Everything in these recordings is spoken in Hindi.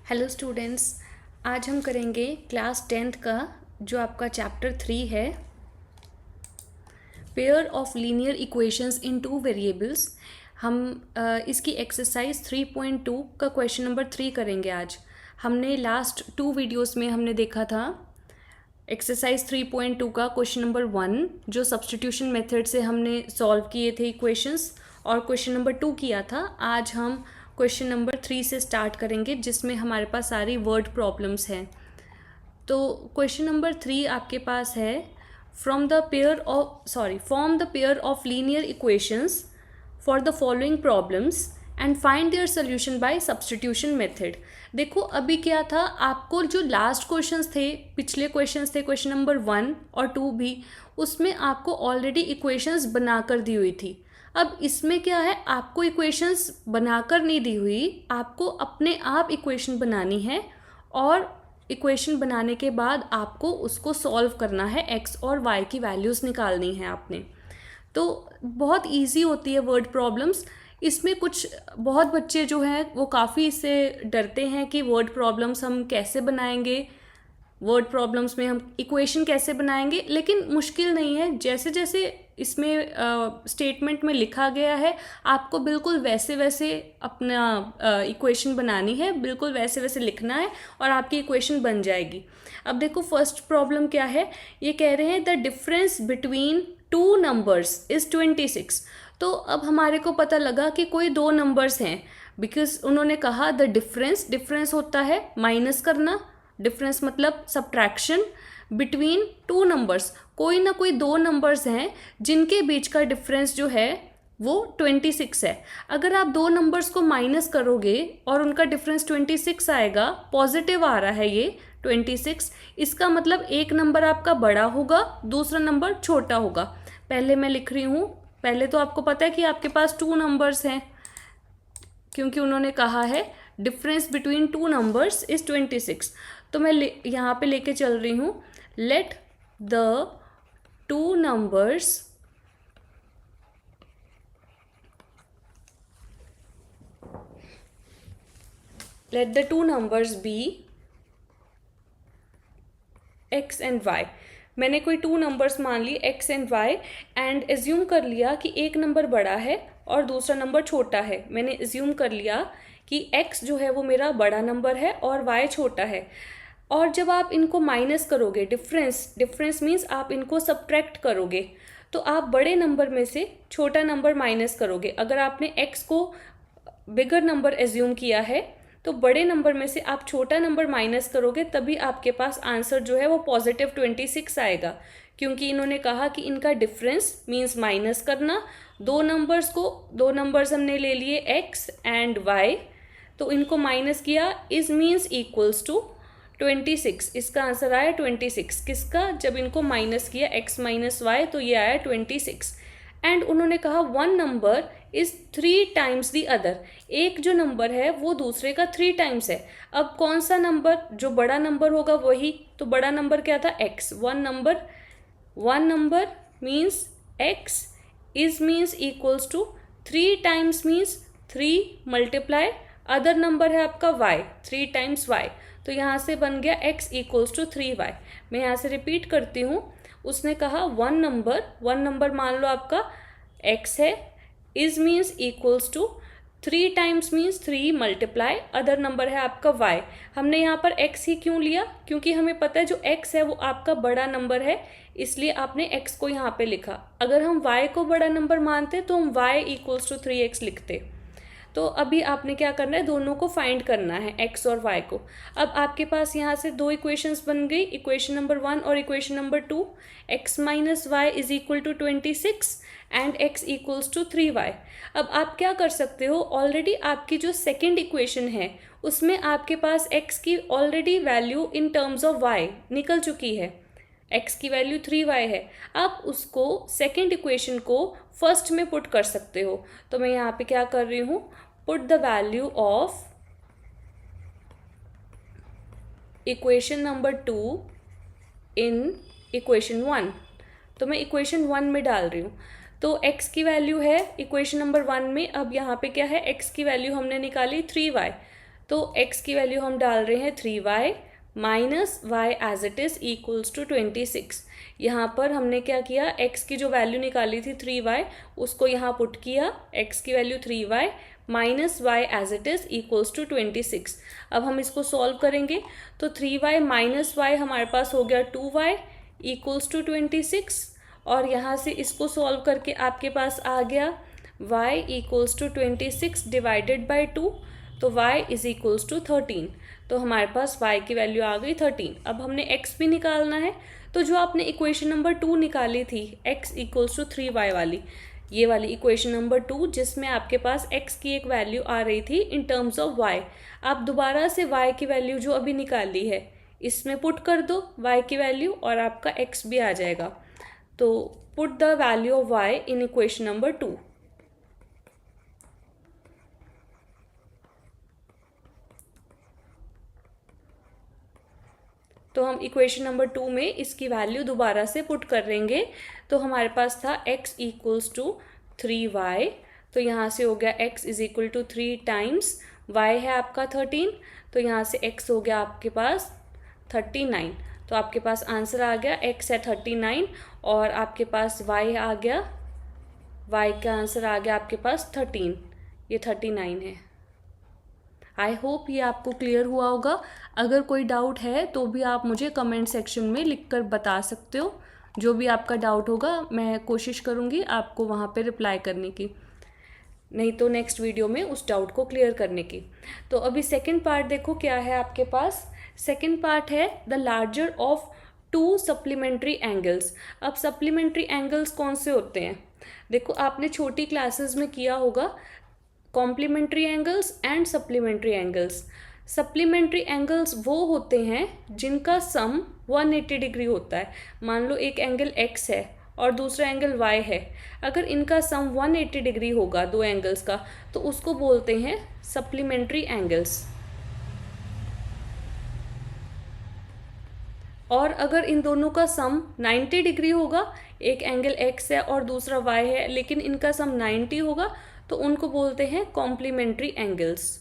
हेलो स्टूडेंट्स, आज हम करेंगे क्लास 10th का जो आपका चैप्टर 3 है, pair of linear equations in two variables. हम इसकी एक्सरसाइज 3.2 का क्वेश्चन नंबर 3 करेंगे आज। हमने लास्ट 2 वीडियोस में हमने देखा था एक्सरसाइज 3.2 का क्वेश्चन नंबर 1 जो सब्स्टिट्यूशन मेथड से हमने सॉल्व किए थे इक्वेशंस, और क्वेश्चन नंबर 2 किया था। आज हम क्वेश्चन नंबर 3 से स्टार्ट करेंगे जिसमें हमारे पास सारी वर्ड प्रॉब्लम्स हैं। तो क्वेश्चन नंबर 3 आपके पास है form the pair of linear equations for the following problems and find their solution by substitution method. देखो अभी क्या था, आपको जो लास्ट क्वेश्चंस थे, पिछले क्वेश्चंस थे क्वेश्चन नंबर 1 और 2 भी, उसमें आपको ऑलरेडी इक्वेशंस बनाकर दी हुई थी। अब इसमें क्या है, आपको इक्वेशंस बनाकर नहीं दी हुई, आपको अपने आप इक्वेशन बनानी है और इक्वेशन बनाने के बाद आपको उसको सॉल्व करना है, एक्स और वाई की वैल्यूज़ निकालनी है आपने। तो बहुत इजी होती है वर्ड प्रॉब्लम्स। इसमें कुछ बहुत बच्चे जो हैं वो काफ़ी इससे डरते हैं कि वर्ड प्रॉब्लम्स हम कैसे बनाएंगे, वर्ड प्रॉब्लम्स में हम इक्वेशन कैसे बनाएंगे, लेकिन मुश्किल नहीं है। जैसे जैसे इसमें स्टेटमेंट में लिखा गया है, आपको बिल्कुल वैसे वैसे अपना इक्वेशन बनानी है, बिल्कुल वैसे वैसे लिखना है और आपकी इक्वेशन बन जाएगी। अब देखो फर्स्ट प्रॉब्लम क्या है, ये कह रहे हैं the difference between two numbers is 26। तो अब हमारे को पता लगा कि कोई दो नंबर्स हैं, बिकॉज उन्होंने कहा द डिफरेंस होता है माइनस करना, डिफरेंस मतलब सब्ट्रैक्शन, बिटवीन टू नंबर्स, कोई ना कोई दो नंबर्स हैं जिनके बीच का डिफरेंस जो है वो 26 है। अगर आप दो नंबर्स को माइनस करोगे और उनका डिफरेंस 26 आएगा, पॉजिटिव आ रहा है ये 26, इसका मतलब एक नंबर आपका बड़ा होगा, दूसरा नंबर छोटा होगा। पहले मैं लिख रही हूँ, पहले तो आपको पता है कि आपके पास टू नंबर्स हैं, क्योंकि उन्होंने कहा है difference between two numbers is 26। तो मैं यहाँ पे लेके चल रही हूँ, let the two numbers be X and Y. मैंने कोई टू नंबर्स मान ली X and Y, and assume कर लिया कि एक नंबर बड़ा है और दूसरा नंबर छोटा है। मैंने एज्यूम कर लिया कि x जो है वो मेरा बड़ा नंबर है और y छोटा है। और जब आप इनको माइनस करोगे, डिफरेंस मीन्स आप इनको सब्ट्रैक्ट करोगे, तो आप बड़े नंबर में से छोटा नंबर माइनस करोगे। अगर आपने x को बिगर नंबर एज्यूम किया है तो बड़े नंबर में से आप छोटा नंबर माइनस करोगे, तभी आपके पास आंसर जो है वो पॉजिटिव 26 आएगा। क्योंकि इन्होंने कहा कि इनका डिफरेंस मीन्स माइनस करना, दो नंबर्स हमने ले लिए x एंड y, तो इनको माइनस किया, इज मीन्स इक्वल्स टू 26। इसका आंसर आया 26। किसका? जब इनको माइनस किया x माइनस वाई, तो ये आया 26। एंड उन्होंने कहा one number is 3 times the other, एक जो नंबर है वो दूसरे का 3 टाइम्स है। अब कौन सा नंबर जो बड़ा नंबर होगा वही, तो बड़ा नंबर क्या था? x। One number means x is means equals to 3 times means 3 multiply other number है आपका y, 3 टाइम्स y, तो यहाँ से बन गया x इक्वल्स टू 3y। मैं यहाँ से रिपीट करती हूँ, उसने कहा वन नंबर मान लो आपका x है, is means equals to 3 times means 3 multiply other number है आपका y। हमने यहाँ पर x ही क्यों लिया? क्योंकि हमें पता है जो x है वो आपका बड़ा नंबर है, इसलिए आपने x को यहाँ पे लिखा। अगर हम y को बड़ा नंबर मानते तो हम y इक्वल्स टू 3x लिखते। तो अभी आपने क्या करना है, दोनों को फाइंड करना है, x और y को। अब आपके पास यहाँ से दो इक्वेशंस बन गई, इक्वेशन नंबर 1 और equation number 2। x minus y is equal to 26 and x equals to 3y। अब आप क्या कर सकते हो, ऑलरेडी आपकी जो सेकेंड इक्वेशन है उसमें आपके पास x की already value in terms of y निकल चुकी है, x की वैल्यू 3y है। आप उसको सेकेंड इक्वेशन को फर्स्ट में पुट कर सकते हो। तो मैं यहाँ पे क्या कर रही हूँ, put the value of equation number 2 in equation 1। तो मैं इक्वेशन 1 में डाल रही हूँ, तो x की वैल्यू है इक्वेशन नंबर 1 में। अब यहाँ पे क्या है, x की वैल्यू हमने निकाली 3y, तो x की वैल्यू हम डाल रहे हैं 3y minus y as it is equals to 26। यहाँ पर हमने क्या किया, x की जो वैल्यू निकाली थी 3y उसको यहाँ पुट किया, x की value 3y minus y as it is equals to 26। अब हम इसको सॉल्व करेंगे तो 3y माइनस वाई हमारे पास हो गया 2y इक्वल्स टू 26, और यहाँ से इसको सॉल्व करके आपके पास आ गया y equals to 26 divided by 2, तो y इज इक्वल्स टू 13। तो हमारे पास y की वैल्यू आ गई 13। अब हमने x भी निकालना है, तो जो आपने इक्वेशन नंबर 2 निकाली थी x इक्वल्स टू 3y वाली, ये वाली इक्वेशन नंबर 2 जिसमें आपके पास x की एक वैल्यू आ रही थी इन टर्म्स ऑफ y, आप दोबारा से y की वैल्यू जो अभी निकाली है इसमें पुट कर दो y की वैल्यू और आपका x भी आ जाएगा। तो put the value of y in equation number 2। तो हम इक्वेशन नंबर 2 में इसकी वैल्यू दोबारा से पुट करेंगे। तो हमारे पास था x इक्वल्स टू 3y, तो यहाँ से हो गया x is equal to 3 times y है आपका 13, तो यहाँ से x हो गया आपके पास 39। तो आपके पास आंसर आ गया x है 39 और आपके पास y आ गया, y का आंसर आ गया आपके पास 13, ये 39 है। आई होप ये आपको क्लियर हुआ होगा। अगर कोई डाउट है तो भी आप मुझे कमेंट सेक्शन में लिखकर बता सकते हो। जो भी आपका डाउट होगा मैं कोशिश करूँगी आपको वहाँ पे रिप्लाई करने की, नहीं तो नेक्स्ट वीडियो में उस डाउट को क्लियर करने की। तो अभी सेकंड पार्ट देखो क्या है आपके पास। सेकंड पार्ट है the larger of 2 supplementary angles. अब सप्लीमेंट्री एंगल्स कौन से होते हैं, देखो आपने छोटी क्लासेस में किया होगा complementary angles and supplementary angles. Supplementary angles वो होते हैं जिनका सम 180 डिग्री होता है। मान लो एक एंगल x है और दूसरा एंगल y है, अगर इनका सम 180 डिग्री होगा दो एंगल्स का तो उसको बोलते हैं सप्लीमेंट्री एंगल्स। और अगर इन दोनों का सम 90 डिग्री होगा, एक एंगल x है और दूसरा y है लेकिन इनका सम 90 होगा, तो उनको बोलते हैं कॉम्प्लीमेंट्री एंगल्स।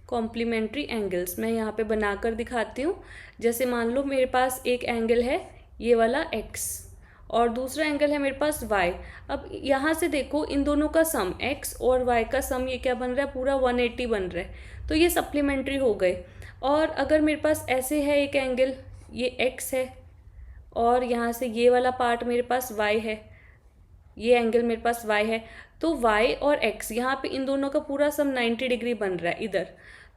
कॉम्प्लीमेंट्री एंगल्स मैं यहाँ पे बनाकर दिखाती हूँ। जैसे मान लो मेरे पास एक एंगल है ये वाला x और दूसरा एंगल है मेरे पास y। अब यहाँ से देखो इन दोनों का सम x और y का सम ये क्या बन रहा है, पूरा 180 बन रहा है, तो ये सप्लीमेंट्री हो गए। और अगर मेरे पास ऐसे है एक एंगल, ये x है और यहाँ से ये वाला पार्ट मेरे पास y है, ये एंगल मेरे पास y है, तो y और x यहाँ पे इन दोनों का पूरा सम 90 डिग्री बन रहा है इधर,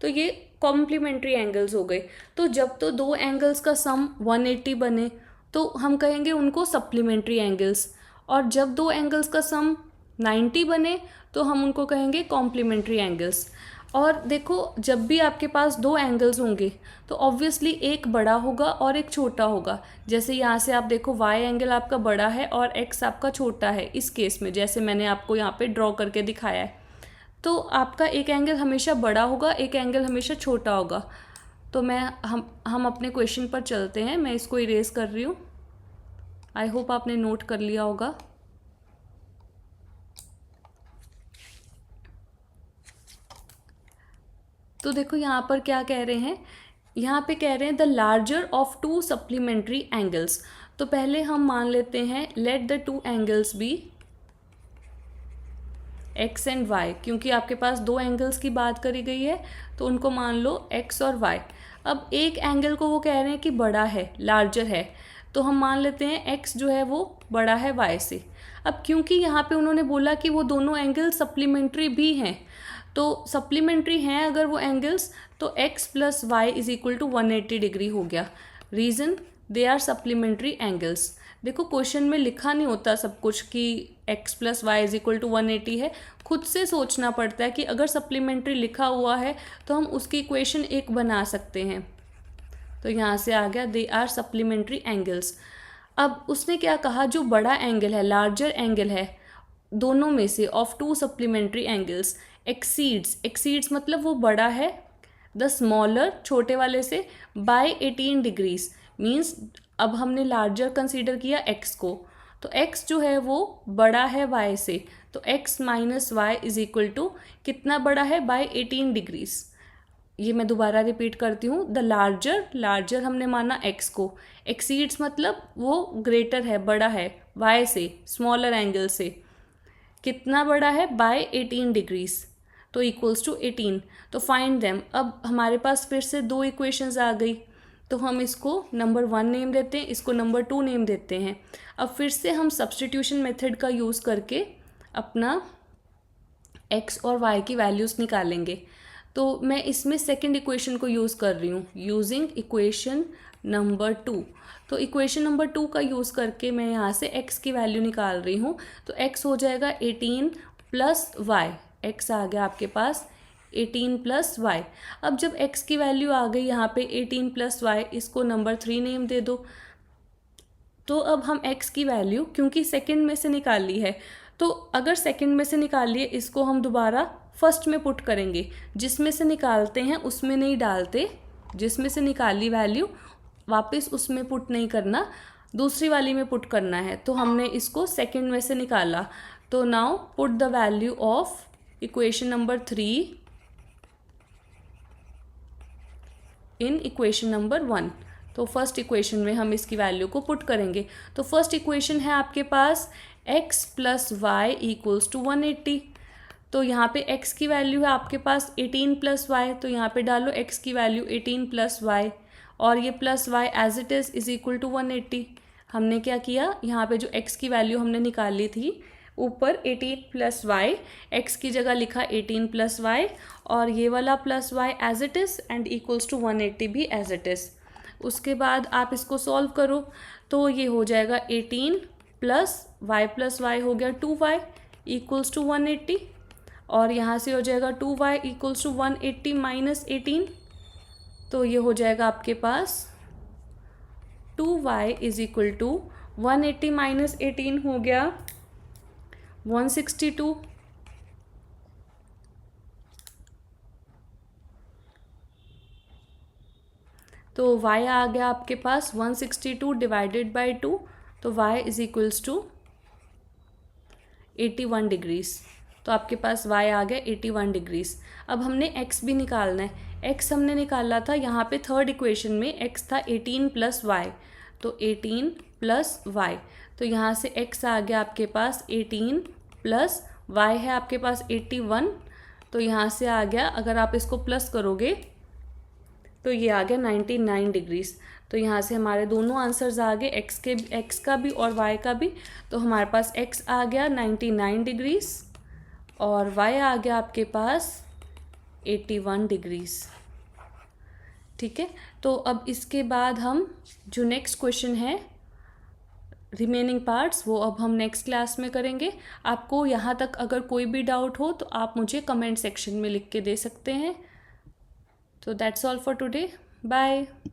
तो ये कॉम्प्लीमेंट्री एंगल्स हो गए। तो जब तो दो एंगल्स का सम 180 बने तो हम कहेंगे उनको सप्लीमेंट्री एंगल्स, और जब दो एंगल्स का सम 90 बने तो हम उनको कहेंगे कॉम्प्लीमेंट्री एंगल्स। और देखो जब भी आपके पास दो एंगल्स होंगे तो ऑब्वियसली एक बड़ा होगा और एक छोटा होगा। जैसे यहाँ से आप देखो y एंगल आपका बड़ा है और x आपका छोटा है, इस केस में जैसे मैंने आपको यहाँ पे ड्रॉ करके दिखाया है, तो आपका एक एंगल हमेशा बड़ा होगा, एक एंगल हमेशा छोटा होगा। तो हम अपने क्वेश्चन पर चलते हैं, मैं इसको इरेज कर रही हूँ। आई होप आपने नोट कर लिया होगा। तो देखो यहाँ पर क्या कह रहे हैं, यहाँ पे कह रहे हैं the larger of 2 supplementary angles. तो पहले हम मान लेते हैं let the 2 angles be x and y, क्योंकि आपके पास दो एंगल्स की बात करी गई है तो उनको मान लो x और y। अब एक एंगल को वो कह रहे हैं कि बड़ा है, लार्जर है, तो हम मान लेते हैं x जो है वो बड़ा है y से। अब क्योंकि यहाँ पे उन्होंने बोला कि वो दोनों एंगल सप्लीमेंट्री भी हैं, तो सप्लीमेंट्री हैं अगर वो एंगल्स, तो x plus y is equal to 180 degree हो गया। Reason they are supplementary angles. देखो क्वेश्चन में लिखा नहीं होता सब कुछ कि x plus y is equal to 180 है, खुद से सोचना पड़ता है कि अगर सप्लीमेंट्री लिखा हुआ है तो हम उसकी इक्वेशन एक बना सकते हैं। तो यहाँ से आ गया दे आर सप्लीमेंट्री एंगल्स। अब उसने क्या कहा, जो बड़ा एंगल है, लार्जर एंगल है दोनों में से ऑफ 2 सप्लीमेंट्री एंगल्स, एक्सीड्स मतलब वो बड़ा है द स्मॉलर छोटे वाले से बाय 18 डिग्रीज। मीन्स अब हमने लार्जर कंसीडर किया x को, तो x जो है वो बड़ा है y से, तो x minus y is equal to कितना बड़ा है, बाय 18 डिग्रीज। ये मैं दोबारा रिपीट करती हूँ, द लार्जर हमने माना x को, एक्सीड्स मतलब वो ग्रेटर है, बड़ा है, y से, स्मॉलर एंगल से, कितना बड़ा है, बाय 18 डिग्रीज, तो इक्वल्स टू 18। तो फाइंड देम। अब हमारे पास फिर से दो इक्वेशंस आ गई, तो हम इसको नंबर 1 नेम देते हैं, इसको नंबर 2 नेम देते हैं। अब फिर से हम सब्स्टिट्यूशन मेथड का यूज़ करके अपना x और y की वैल्यूज़ निकालेंगे। तो मैं इसमें सेकंड इक्वेशन को यूज़ कर रही हूँ, यूजिंग इक्वेशन नंबर 2। तो इक्वेशन नंबर 2 का यूज़ करके मैं यहाँ से x की वैल्यू निकाल रही हूँ। तो x हो जाएगा 18 प्लस y, x आ गया आपके पास 18 प्लस y। अब जब x की वैल्यू आ गई यहाँ पे 18 प्लस y, इसको नंबर 3 नेम दे दो। तो अब हम x की वैल्यू, क्योंकि सेकंड में से निकाल ली है, तो अगर सेकंड में से निकाल लिए, इसको हम दोबारा फर्स्ट में पुट करेंगे। जिसमें से निकालते हैं उसमें नहीं डालते, जिसमें से निकाली वैल्यू वापस उसमें पुट नहीं करना, दूसरी वाली में पुट करना है। तो हमने इसको सेकंड में से निकाला। तो now put the value of equation number 3 in equation number 1। तो फर्स्ट इक्वेशन में हम इसकी वैल्यू को पुट करेंगे। तो फर्स्ट इक्वेशन है आपके पास x plus y equals to 180। तो यहाँ पे x की वैल्यू है आपके पास 18 प्लस वाई, तो यहाँ पे डालो x की वैल्यू 18 प्लस वाई, और ये plus y as it is equal to 180। हमने क्या किया, यहाँ पे जो x की वैल्यू हमने निकाली थी, ऊपर 18 प्लस वाई, एक्स की जगह लिखा 18 प्लस वाई, और ये वाला plus y as it is and equals to 180 भी एज इट इज़। उसके बाद आप इसको सॉल्व करो, तो ये हो जाएगा 18 प्लस वाई हो गया 2y इक्वल्स टू 180, और यहाँ से हो जाएगा 2y इक्वल्स टू 180 माइनस 18। तो ये हो जाएगा आपके पास 2y is equal to 180 minus 18 हो गया 162। तो y आ गया आपके पास 162 डिवाइडेड बाई 2, तो y is equals to 81 degrees. तो आपके पास y आ गया 81 डिग्रीज। अब हमने x भी निकालना है। x हमने निकाला था यहाँ पे थर्ड इक्वेशन में, x था 18 प्लस वाई, तो 18 प्लस वाई, तो यहाँ से x आ गया आपके पास 18 प्लस y है आपके पास 81, तो यहाँ से आ गया, अगर आप इसको प्लस करोगे तो ये आ गया 99 डिग्रीज। तो यहाँ से हमारे दोनों आंसर्स आ गए, x का भी और y का भी। तो हमारे पास x आ गया 99 डिग्रीज और y आ गया आपके पास 81 डिग्रीज। ठीक है, तो अब इसके बाद हम जो नेक्स्ट क्वेश्चन है, रिमेनिंग पार्ट्स, वो अब हम नेक्स्ट क्लास में करेंगे। आपको यहाँ तक अगर कोई भी डाउट हो तो आप मुझे कमेंट सेक्शन में लिख के दे सकते हैं। So that's all for today. Bye.